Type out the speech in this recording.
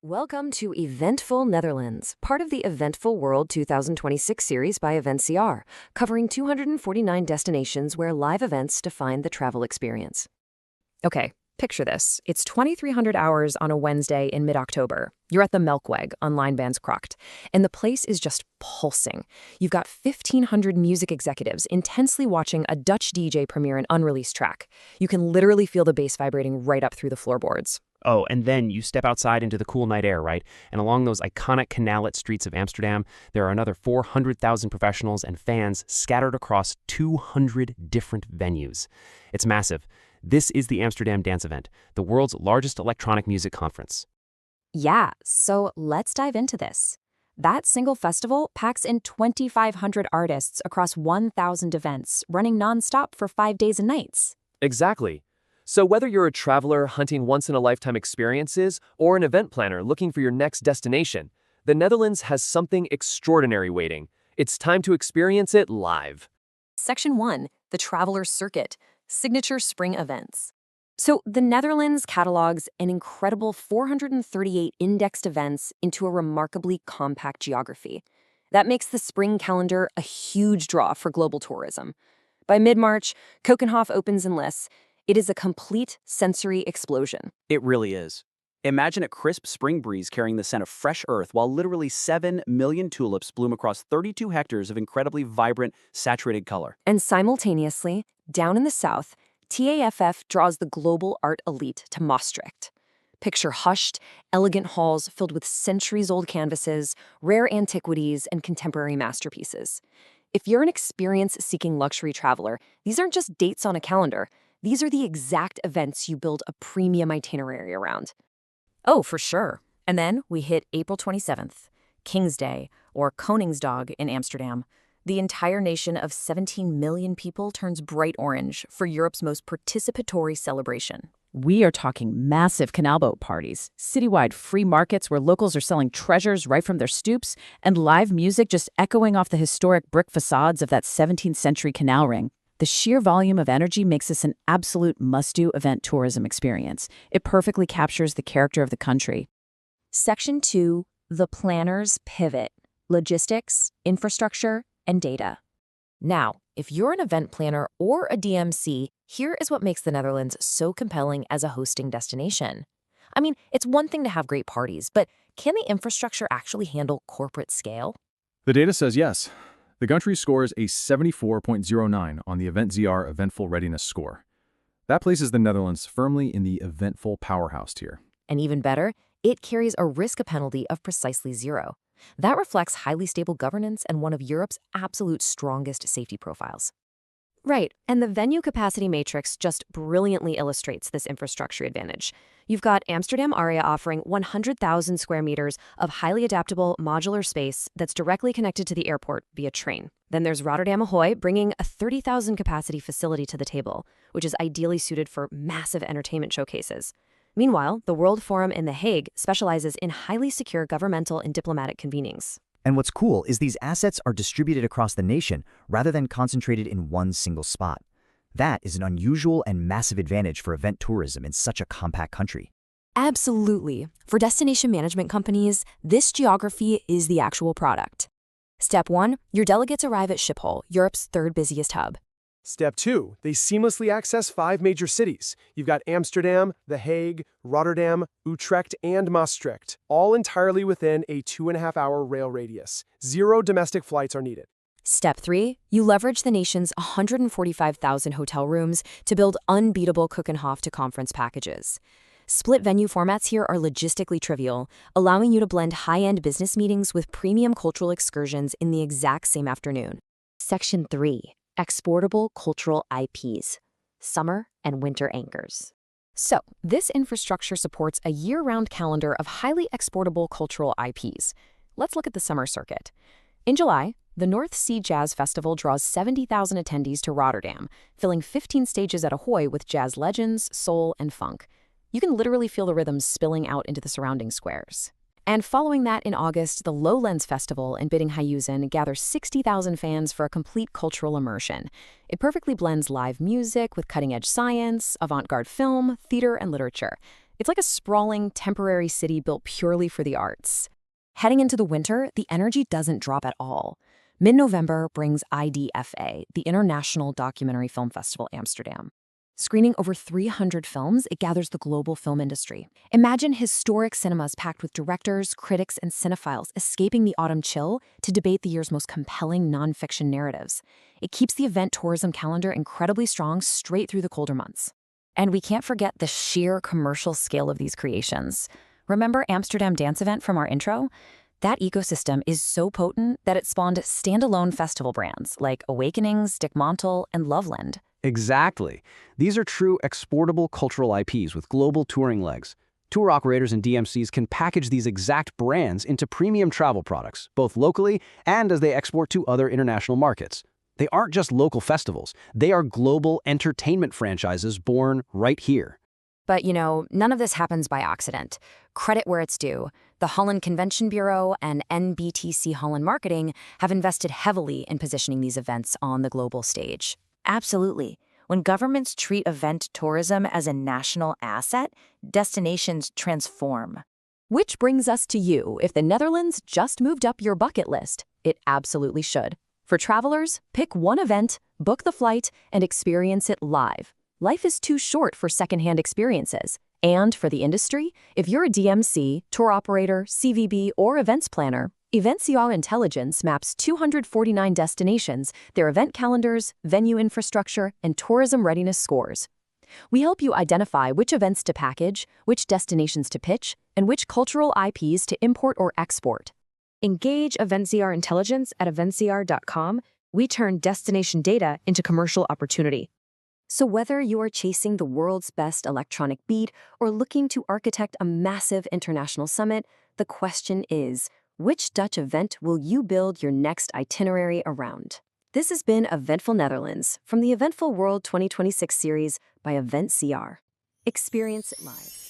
Welcome to Eventful Netherlands, part of the Eventful World 2026 series by EventCR, covering 249 destinations where live events define the travel experience. Okay, picture this. It's 2300 hours on a Wednesday in mid-October. You're at the Melkweg on Lijnbaansgracht, and the place is just pulsing. You've got 1,500 music executives intensely watching a Dutch DJ premiere an unreleased track. You can literally feel the bass vibrating right up through the floorboards. Oh, and then you step outside into the cool night air, right? And along those iconic canal-lit streets of Amsterdam, there are another 400,000 professionals and fans scattered across 200 different venues. It's massive. This is the Amsterdam Dance Event, the world's largest electronic music conference. Yeah, so let's dive into this. That single festival packs in 2,500 artists across 1,000 events, running nonstop for 5 days and nights. Exactly. So whether you're a traveler hunting once-in-a-lifetime experiences or an event planner looking for your next destination, the Netherlands has something extraordinary waiting. It's time to experience it live. Section 1, the Traveler's Circuit, Signature Spring Events. So the Netherlands catalogs an incredible 438 indexed events into a remarkably compact geography. That makes the spring calendar a huge draw for global tourism. By mid-March, Keukenhof opens in Lis. It is a complete sensory explosion. It really is. Imagine a crisp spring breeze carrying the scent of fresh earth while literally 7 million tulips bloom across 32 hectares of incredibly vibrant, saturated color. And simultaneously, down in the south, TAFF draws the global art elite to Maastricht. Picture hushed, elegant halls filled with centuries-old canvases, rare antiquities, and contemporary masterpieces. If you're an experience-seeking luxury traveler, these aren't just dates on a calendar. These are the exact events you build a premium itinerary around. Oh, for sure. And then we hit April 27th, King's Day, or Koningsdag in Amsterdam. The entire nation of 17 million people turns bright orange for Europe's most participatory celebration. We are talking massive canalboat parties, citywide free markets where locals are selling treasures right from their stoops, and live music just echoing off the historic brick facades of that 17th century canal ring. The sheer volume of energy makes this an absolute must-do event tourism experience. It perfectly captures the character of the country. Section 2, the planner's pivot, logistics, infrastructure, and data. Now, if you're an event planner or a DMC, here is what makes the Netherlands so compelling as a hosting destination. I mean, it's one thing to have great parties, but can the infrastructure actually handle corporate scale? The data says yes. The country scores a 74.09 on the EventZR Eventful Readiness Score. That places the Netherlands firmly in the eventful powerhouse tier. And even better, it carries a risk penalty of precisely 0. That reflects highly stable governance and one of Europe's absolute strongest safety profiles. Right, and the venue capacity matrix just brilliantly illustrates this infrastructure advantage. You've got Amsterdam Aria offering 100,000 square meters of highly adaptable modular space that's directly connected to the airport via train. Then there's Rotterdam Ahoy bringing a 30,000 capacity facility to the table, which is ideally suited for massive entertainment showcases. Meanwhile, the World Forum in The Hague specializes in highly secure governmental and diplomatic convenings. And what's cool is these assets are distributed across the nation rather than concentrated in one single spot. That is an unusual and massive advantage for event tourism in such a compact country. Absolutely. For destination management companies, this geography is the actual product. Step 1, your delegates arrive at Schiphol, Europe's third busiest hub. Step 2, they seamlessly access 5 major cities. You've got Amsterdam, The Hague, Rotterdam, Utrecht, and Maastricht, all entirely within a 2.5-hour rail radius. 0 domestic flights are needed. Step 3, you leverage the nation's 145,000 hotel rooms to build unbeatable Keukenhof to conference packages. Split venue formats here are logistically trivial, allowing you to blend high-end business meetings with premium cultural excursions in the exact same afternoon. Section 3, exportable cultural IPs, summer and winter anchors. So, this infrastructure supports a year-round calendar of highly exportable cultural IPs. Let's look at the summer circuit. In July, the North Sea Jazz Festival draws 70,000 attendees to Rotterdam, filling 15 stages at Ahoy with jazz legends, soul, and funk. You can literally feel the rhythms spilling out into the surrounding squares. And following that in August, the Lowlands Festival in Biddinghuizen gathers 60,000 fans for a complete cultural immersion. It perfectly blends live music with cutting-edge science, avant-garde film, theater, and literature. It's like a sprawling, temporary city built purely for the arts. Heading into the winter, the energy doesn't drop at all. Mid-November brings IDFA, the International Documentary Film Festival Amsterdam. Screening over 300 films, it gathers the global film industry. Imagine historic cinemas packed with directors, critics, and cinephiles escaping the autumn chill to debate the year's most compelling nonfiction narratives. It keeps the event tourism calendar incredibly strong straight through the colder months. And we can't forget the sheer commercial scale of these creations. Remember Amsterdam Dance Event from our intro? That ecosystem is so potent that it spawned standalone festival brands like Awakenings, Dick Montel, and Loveland. Exactly. These are true exportable cultural IPs with global touring legs. Tour operators and DMCs can package these exact brands into premium travel products, both locally and as they export to other international markets. They aren't just local festivals. They are global entertainment franchises born right here. But, none of this happens by accident. Credit where it's due. The Holland Convention Bureau and NBTC Holland Marketing have invested heavily in positioning these events on the global stage. Absolutely. When governments treat event tourism as a national asset, destinations transform. Which brings us to you. If the Netherlands just moved up your bucket list, it absolutely should. For travelers, pick one event, book the flight, and experience it live. Life is too short for secondhand experiences. And for the industry, if you're a DMC, tour operator, CVB, or events planner, Eventful Intelligence maps 249 destinations, their event calendars, venue infrastructure, and tourism readiness scores. We help you identify which events to package, which destinations to pitch, and which cultural IPs to import or export. Engage Eventful Intelligence at eventful.com. We turn destination data into commercial opportunity. So whether you are chasing the world's best electronic beat or looking to architect a massive international summit, the question is, which Dutch event will you build your next itinerary around? This has been Eventful Netherlands from the Eventful World 2026 series by Eventcr. Experience it live.